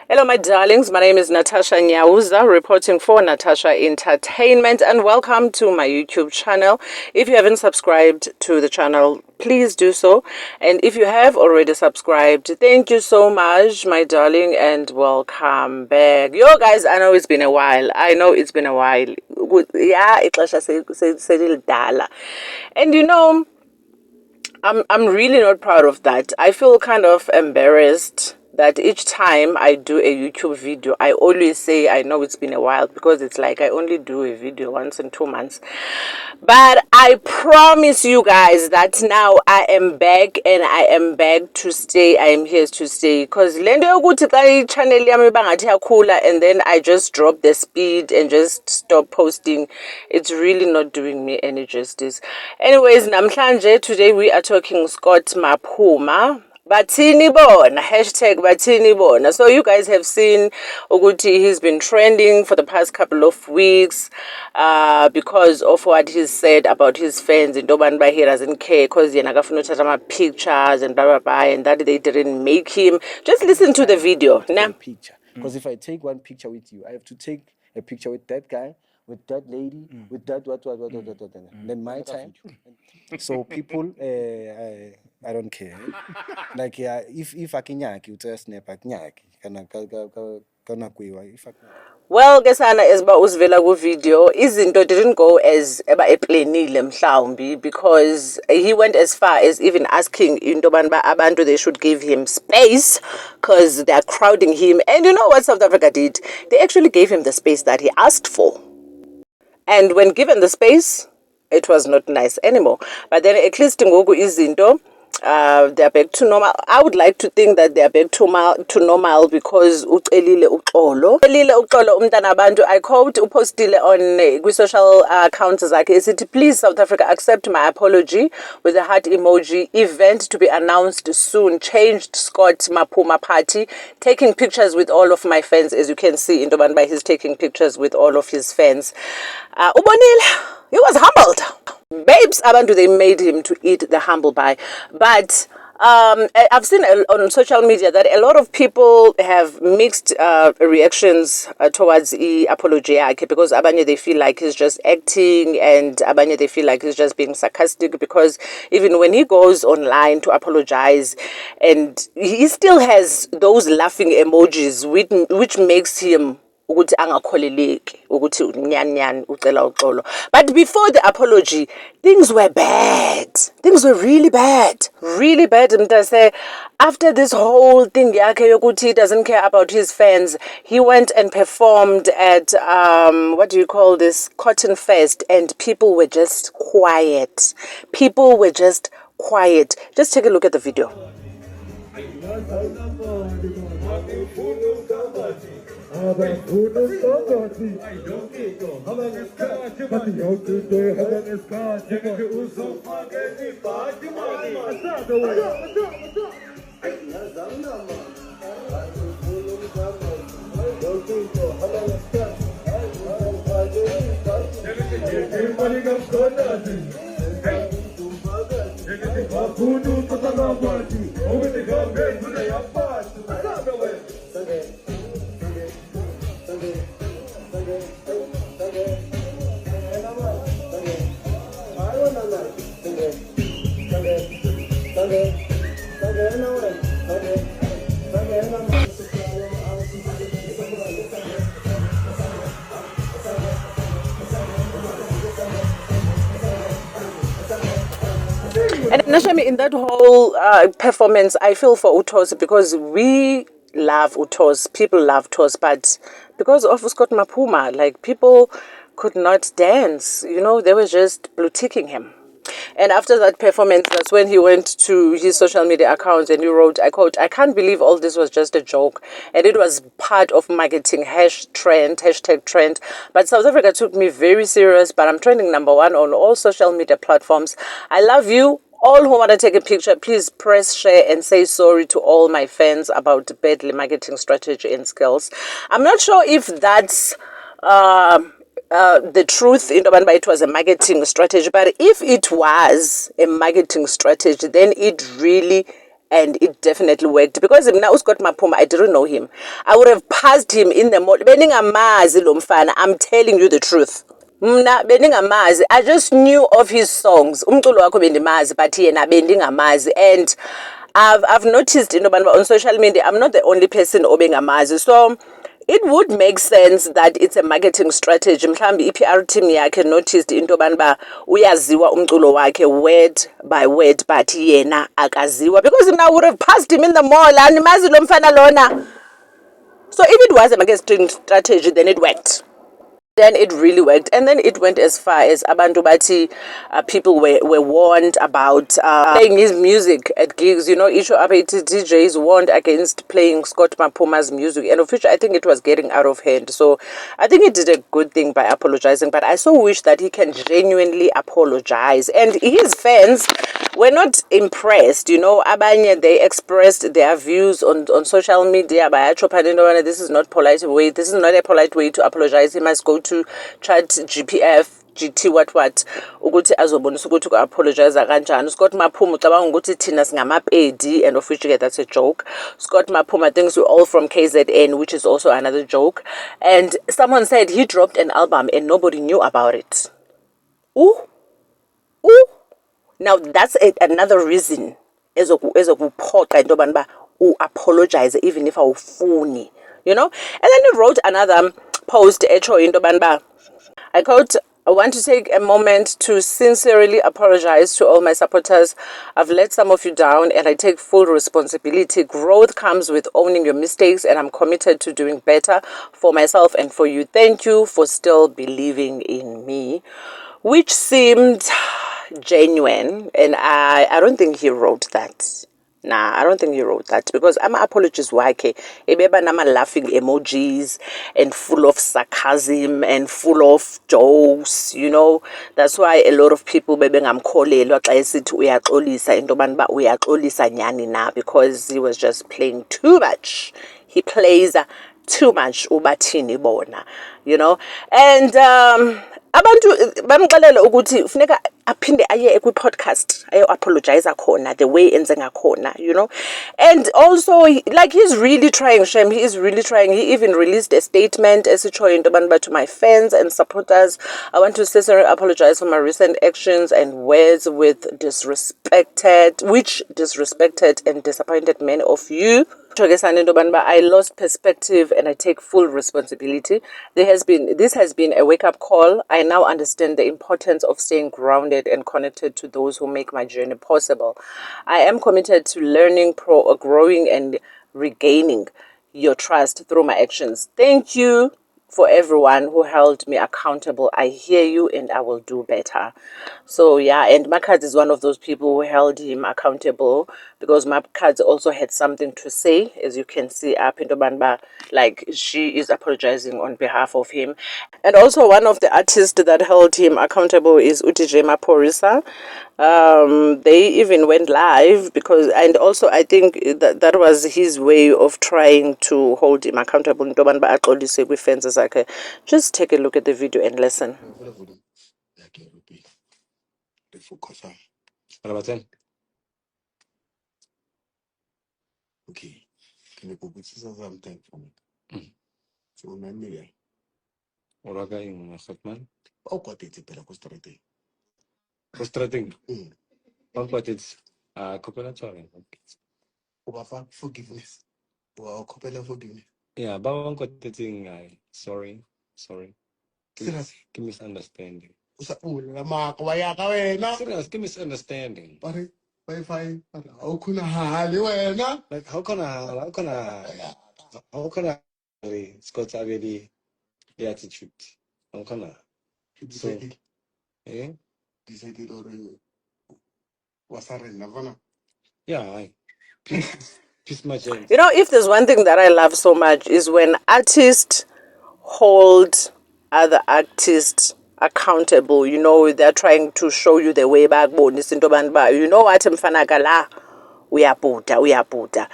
Hello, my darlings. My name is Natasha Nyauza, reporting for Natasha Entertainment, and welcome to my YouTube channel. If you haven't subscribed to the channel, please do so. And if you have already subscribed, thank you so much, my darling, and welcome back. Yo, guys, I know it's been a while. Yeah, and I'm really not proud of that. I feel kind of embarrassed that each time I do a YouTube video, I always say I know it's been a while because it's like I only do a video once in 2 months. But I promise you guys that now I am back and I am back to stay. I am here to stay because lento yokuthi xa channel yami bangathi yakhula and then I just drop the speed and just stop posting. It's really not doing me any justice. Anyways, namhlanje today we are talking Scott Maphuma. Bathini bona, hashtag Bathini bona. So you guys have seen ukuthi he's been trending for the past couple of weeks because of what he said about his fans. In Dobanba, he doesn't care because yena akafuna uthatha pictures and blah blah blah, and that they didn't make him. Just listen to the video. Nah. Picture. Because if I take one picture with you, I have to take a picture with that guy, with that lady, with that what. Then my time. So people, I don't care. Like if I can yak, you tell snap at yak. Well, Gesana esba uzivela ku video izinto didn't go as eba eplanile mhlawumbi because he went as far as even asking into abantu they should give him space because they are crowding him. And you know what South Africa did? They actually gave him the space that he asked for. And when given the space, it was not nice anymore. But then at least ngoku izinto they are back to normal. I would like to think that they are back to normal because ucelile uxolo umntana abantu. I quote upostile on social accounts zakhe esithi, please South Africa accept my apology with a heart emoji. Event to be announced soon. Changed Scott Maphuma party. Taking pictures with all of my fans. As you can see in Dobanba, he's taking pictures with all of his fans. Ubonile, he was humbled. Babes, abantu, they made him to eat the humble pie. But I've seen on social media that a lot of people have mixed reactions towards the apology because abanye they feel like he's just acting and abanye they feel like he's just being sarcastic because even when he goes online to apologize and he still has those laughing emojis which makes him ukuthi angakholeleki ukuthi unyanyan ucela uxolo. But before the apology, things were bad. Things were really bad. Really bad. Mtase, after this whole thing yakhe yokuthi he doesn't care about his fans, he went and performed at what do you call this, Cotton Fest, and people were just quiet. People were just quiet. Just take a look at the video. And Nashami, in that whole performance, I feel for Utos because we love Utos. People love Utos, but because of Scott Maphuma, like people could not dance. You know, they were just blue ticking him. And after that performance, that's when he went to his social media accounts and he wrote, I quote, I can't believe all this was just a joke. And it was part of marketing hashtag trend. But South Africa took me very serious, but I'm trending #1 on all social media platforms. I love you. All who want to take a picture, please press share and say sorry to all my fans about badly marketing strategy and skills. I'm not sure if that's the truth in Dobanba, it was a marketing strategy, but if it was a marketing strategy, then it really And it definitely worked because now Scott Mapuma, I didn't know him. I would have passed him in the mall. Beningamazi lo mfana, I'm telling you the truth. Mna beningamazi, I just knew of his songs. Umculo wakho bendimazi, but yena bendingamazi. And I've noticed on social media, I'm not the only person obengamazi. So it would make sense that it's a marketing strategy. Mhlambi i-PR team yakhe noticed into yobana uyaziwa umculo wakhe word by word, but yena akaziwa, because now would have passed him in the mall and mazi lo mfana lona. So if it was a marketing strategy, then it worked. Then it really worked. And then it went as far as Abantu Bati, people were warned about playing his music at gigs. Each of DJs warned against playing Scott Mapuma's music. And of which I think it was getting out of hand. So I think he did a good thing by apologizing. But I so wish that he can genuinely apologize. And his fans were not impressed. Abanye, they expressed their views on social media by this is not polite way. This is not a polite way to apologize. He must go to chat GPF GT what ukuthi azobonisa ukuthi ku-apologize kanjani. Scott Mapuma ucabanga ukuthi thina singamapedi, and of which that's a joke. Scott Mapuma thinks we're all from KZN, which is also another joke. And someone said he dropped an album and nobody knew about it. Ooh. Now that's another reason ezokuphoqa into yobana apologize even if awufuni, And then he wrote another post echo into yobana, I quote, I want to take a moment to sincerely apologize to all my supporters. I've let some of you down and I take full responsibility. Growth comes with owning your mistakes and I'm committed to doing better for myself and for you. Thank you for still believing in me. Which seemed genuine, and I don't think he wrote that. Nah, I don't think he wrote that, because I'm apologies wakhe ebeba nama laughing emojis and full of sarcasm and full of jokes, That's why a lot of people bebengamkholelwa xa esithi uyaxolisa into yobana uba uyaxolisa nyani na, because he was just playing too much. He plays too much ubathini bona, and abantu bamxelela ukuthi ufuneka aphinde aye kwi-podcast ayo-apologize khona the way enze ngakhona, And also, like, he's really trying, Shem. He is really trying. He even released a statement esitshoyo into yobana to my fans and supporters, I want to sincerely apologize for my recent actions and words which disrespected and disappointed many of you. I lost perspective and I take full responsibility. This has been a wake-up call. I now understand the importance of staying grounded and connected to those who make my journey possible. I am committed to learning, growing, and regaining your trust through my actions. Thank you for everyone who held me accountable. I hear you and I will do better. So yeah, and Makadzi is one of those people who held him accountable, because Makadzi also had something to say, as you can see up in Banba, like she is apologizing on behalf of him. And also one of the artists that held him accountable is UTJ Maphorisa. They even went live and also I think that was his way of trying to hold him accountable. Just take a look at the video and listen. Okay, can you put something for me? So, Namibia. Oraga yung masakman. Oh, what is it? Frustrating. Frustrating. What it's coconut challenge. Forgiveness. Wow, coconut forgiveness. Yeah, bawang ko titing sorry. Misunderstanding. Serious, misunderstanding. Pare, Wi-Fi. How can I Like how can I Scott already the attitude? How can I? So, eh? Decided already. Was I in Yeah, peace my chance. If there's one thing that I love so much is when artists hold other artists accountable. They're trying to show you the way back. What mfanaka la uyaputa.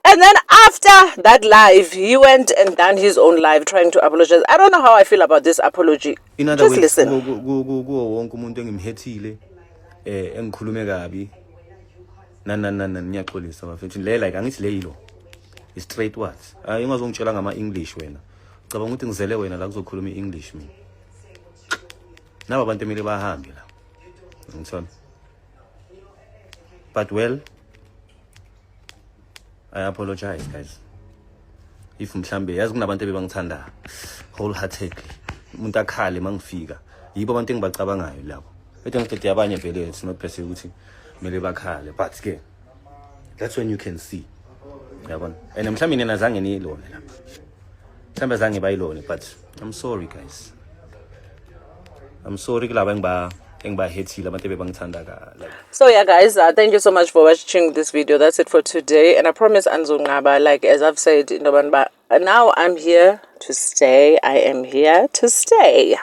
And then after that live, he went and done his own live trying to apologize. I don't know how I feel about this apology. Just listen. Wonke umuntu engimhethile engikhulume kabi nani ngiyaxolisa bafethu le like angithi le yilo is straight words ingazongitshela ngama English wena cabanga ukuthi ngizele wena la kuzokhuluma iEnglish mina naba abantu emile bahambe la ngithona but well I apologize guys if mhlambe yazi kunabantu ebebangithanda wholeheartedly umuntu akhale mangifika yibo abantu engibacabangayo labo bese ngicede abanye vele it's not per se ukuthi mele bakhale but ke that's when you can see yabona and mhlambe nina zange niyilone lapha mhlambe zange bayilone but I'm sorry guys I'm sorry kulaba engibahethile abantu ebebangithanda ka like. So yeah guys, thank you so much for watching this video. That's it for today, and I promise Anzongaba, like as I've said, now I'm here to stay. I am here to stay.